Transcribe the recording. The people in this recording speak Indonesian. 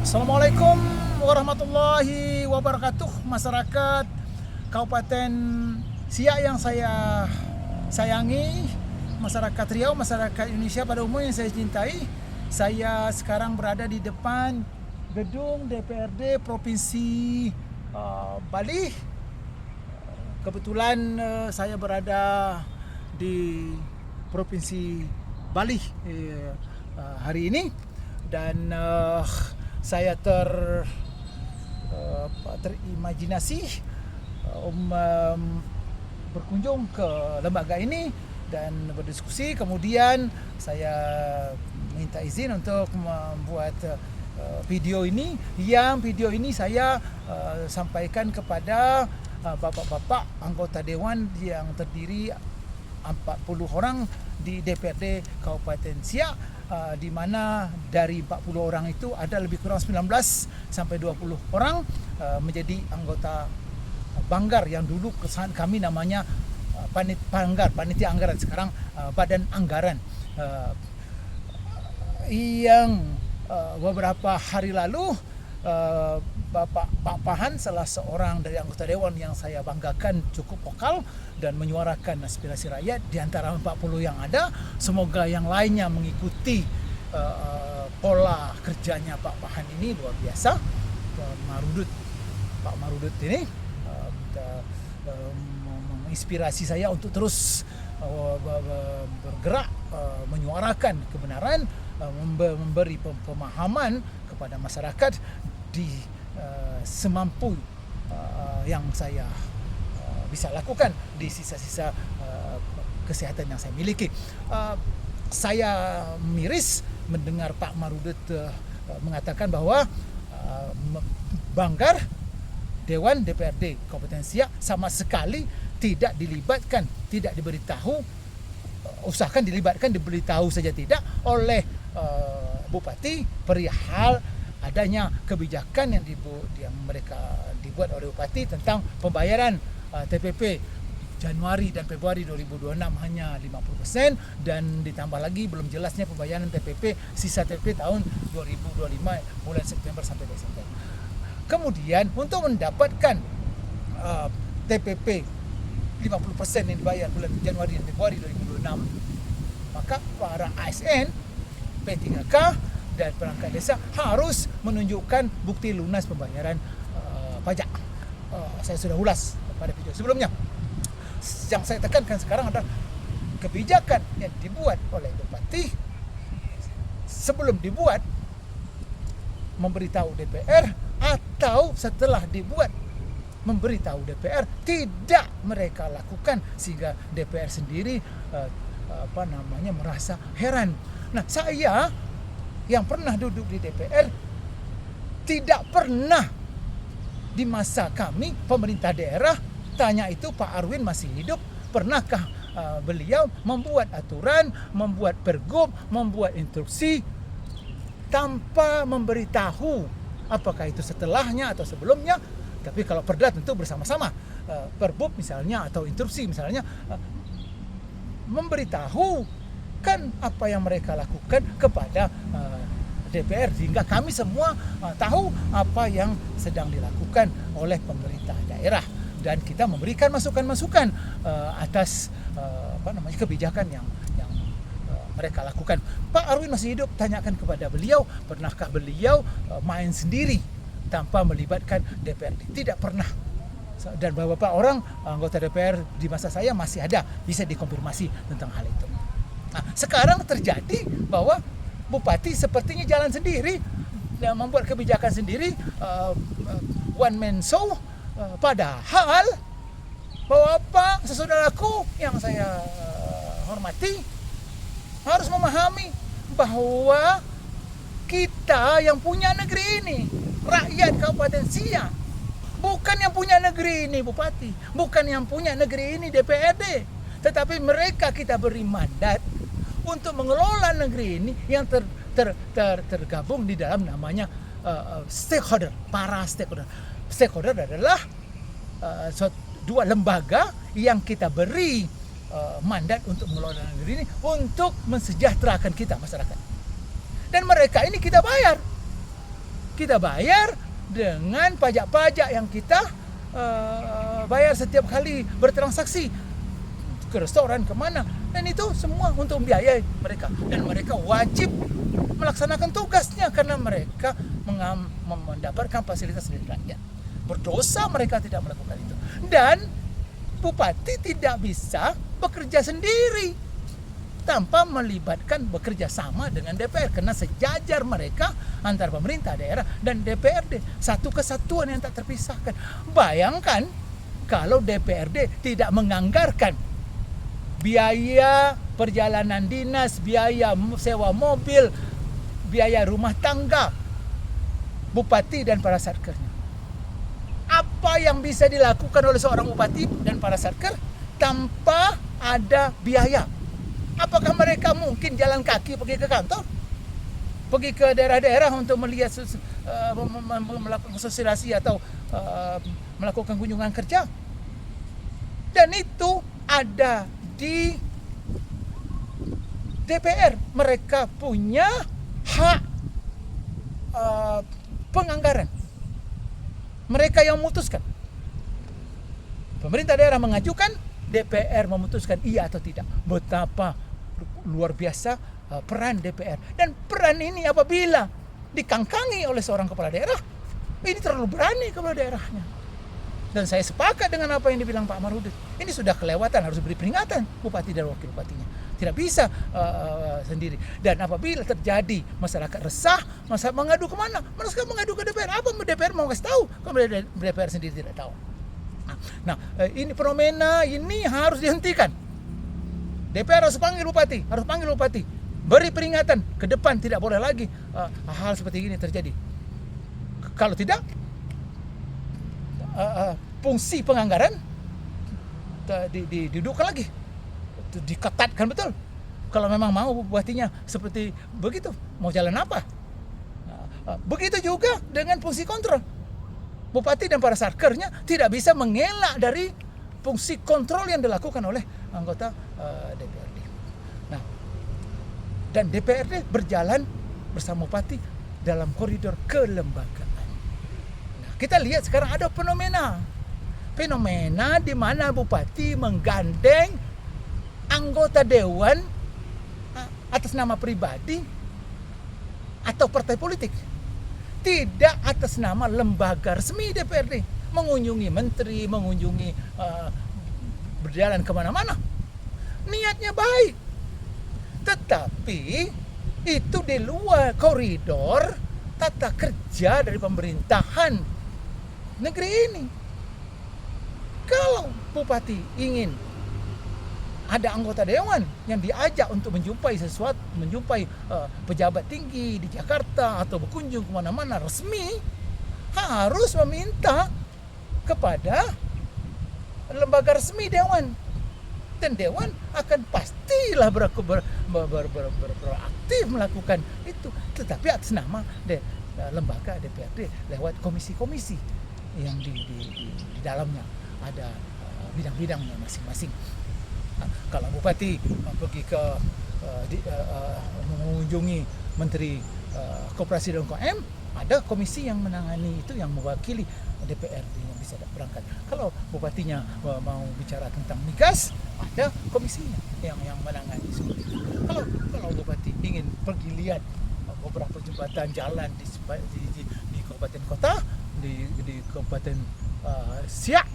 Assalamualaikum warahmatullahi wabarakatuh. Masyarakat Kabupaten Siak yang saya sayangi, masyarakat Riau, masyarakat Indonesia pada umumnya yang saya cintai. Saya sekarang berada di depan gedung DPRD Provinsi Bali. Kebetulan saya berada di Provinsi Bali hari ini, dan saya terimajinasi berkunjung ke lembaga ini dan berdiskusi. Kemudian saya minta izin untuk membuat video ini. Video ini saya sampaikan kepada bapak-bapak anggota dewan yang terdiri 40 orang di DPRD Kabupaten Siak, di mana dari 40 orang itu ada lebih kurang 19 sampai 20 orang menjadi anggota Banggar yang dulu kami namanya panitia anggaran, sekarang badan anggaran, yang beberapa hari lalu Bapak Pahan, salah seorang dari anggota dewan yang saya banggakan, cukup vokal dan menyuarakan aspirasi rakyat di antara 40 yang ada. Semoga yang lainnya mengikuti pola kerjanya Pak Pahan ini, luar biasa. Pak Marudut ini menginspirasi saya untuk terus bergerak, menyuarakan kebenaran, memberi pemahaman kepada masyarakat di semampu yang saya bisa lakukan di sisa-sisa kesehatan yang saya miliki. Saya miris mendengar Pak Marudut mengatakan bahwa Banggar, Dewan DPRD Kabupaten Siak sama sekali tidak dilibatkan, tidak diberitahu, usahakan dilibatkan, diberitahu saja tidak oleh Bupati perihal adanya kebijakan yang mereka dibuat oleh Bupati tentang pembayaran TPP Januari dan Februari 2026 hanya 50%, dan ditambah lagi belum jelasnya pembayaran TPP, sisa TPP tahun 2025 bulan September sampai Desember. Kemudian untuk mendapatkan TPP 50% yang dibayar bulan Januari dan Februari 2026, maka para ASN, P3K dan perangkat desa harus menunjukkan bukti lunas pembayaran pajak. Saya sudah ulas pada video sebelumnya. Yang saya tekankan sekarang adalah kebijakan yang dibuat oleh Bupati sebelum dibuat memberitahu DPR, atau setelah dibuat memberitahu DPR, tidak mereka lakukan, sehingga DPR sendiri merasa heran. Nah, saya yang pernah duduk di DPR, tidak pernah di masa kami pemerintah daerah, tanya itu Pak Arwin masih hidup, pernahkah beliau membuat aturan, membuat pergub, membuat instruksi tanpa memberitahu, apakah itu setelahnya atau sebelumnya. Tapi kalau perda tentu bersama-sama, perbub misalnya atau instruksi misalnya, memberitahu kan apa yang mereka lakukan kepada DPR, sehingga kami semua tahu apa yang sedang dilakukan oleh pemerintah daerah, dan kita memberikan masukan-masukan atas kebijakan yang mereka lakukan. Pak Arwin masih hidup, tanyakan kepada beliau, pernahkah beliau main sendiri tanpa melibatkan DPRD? Tidak pernah. Dan beberapa orang anggota DPR di masa saya masih ada, bisa dikonfirmasi tentang hal itu. Nah, sekarang terjadi bahwa Bupati sepertinya jalan sendiri dan membuat kebijakan sendiri, one man show, padahal Bapak sesaudaraku yang saya hormati harus memahami bahwa kita yang punya negeri ini, rakyat Kabupaten Siak, bukan yang punya negeri ini Bupati, bukan yang punya negeri ini DPRD, tetapi mereka kita beri mandat untuk mengelola negeri ini yang tergabung di dalam namanya stakeholder, para stakeholder. Stakeholder adalah dua lembaga yang kita beri mandat untuk mengelola negeri ini untuk mensejahterakan kita masyarakat. Dan mereka ini kita bayar. kita bayar dengan pajak-pajak yang kita bayar setiap kali bertransaksi ke restoran, kemana, dan itu semua untuk membiayai mereka, dan mereka wajib melaksanakan tugasnya karena mereka mendapatkan fasilitas dari rakyat. Berdosa mereka tidak melakukan itu. Dan bupati tidak bisa bekerja sendiri tanpa melibatkan bekerja sama dengan DPR, karena sejajar mereka antara pemerintah daerah dan DPRD, satu kesatuan yang tak terpisahkan. Bayangkan kalau DPRD tidak menganggarkan biaya perjalanan dinas, biaya sewa mobil, biaya rumah tangga bupati dan para satkernya. Apa yang bisa dilakukan oleh seorang bupati dan para satker tanpa ada biaya? Apakah mereka mungkin jalan kaki pergi ke kantor? Pergi ke daerah-daerah untuk melihat melakukan sosialisasi atau melakukan kunjungan kerja? Dan itu ada di DPR. Mereka punya hak penganggaran. Mereka yang memutuskan. Pemerintah daerah mengajukan, DPR memutuskan iya atau tidak. Betapa luar biasa peran DPR. Dan peran ini apabila dikangkangi oleh seorang kepala daerah, ini terlalu berani kepala daerahnya. Dan saya sepakat dengan apa yang dibilang Pak Marudin. Ini sudah kelewatan, harus beri peringatan bupati dan wakil bupatinya. Tidak bisa sendiri. Dan apabila terjadi masyarakat resah, masyarakat mengadu kemana? Mereka mengadu ke DPR. Apa DPR mau kasih tahu? Kalau DPR sendiri tidak tahu. Nah, ini fenomena ini harus dihentikan. DPR harus panggil bupati, beri peringatan ke depan, tidak boleh lagi hal seperti ini terjadi. Kalau tidak, fungsi penganggaran didudukkan lagi, diketatkan betul. Kalau memang mau bupatinya seperti begitu, mau jalan apa? Begitu juga dengan fungsi kontrol. Bupati dan para satkernya tidak bisa mengelak dari fungsi kontrol yang dilakukan oleh anggota DPRD. Nah, dan DPRD berjalan bersama bupati dalam koridor kelembagaan. Nah, kita lihat sekarang ada fenomena di mana bupati menggandeng anggota dewan atas nama pribadi atau partai politik, tidak atas nama lembaga resmi DPRD, mengunjungi menteri, berjalan kemana-mana. Niatnya baik, tetapi itu di luar koridor tata kerja dari pemerintahan negeri ini. Kalau bupati ingin ada anggota dewan yang diajak untuk menjumpai pejabat tinggi di Jakarta atau berkunjung kemana-mana resmi, harus meminta kepada lembaga resmi dewan, dan dewan akan pastilah beraktif melakukan itu, tetapi atas nama lembaga DPRD lewat komisi-komisi yang di dalamnya ada bidang-bidangnya masing-masing. Kalau bupati pergi ke mengunjungi menteri koperasi dan UMKM, ada komisi yang menangani itu, yang mewakili DPRD yang bisa berangkat. Kalau bupatinya mau bicara tentang migas, ada komisinya yang menangani seperti itu. Kalau bupati ingin pergi lihat beberapa jembatan jalan di kabupaten kota, di kabupaten Siak,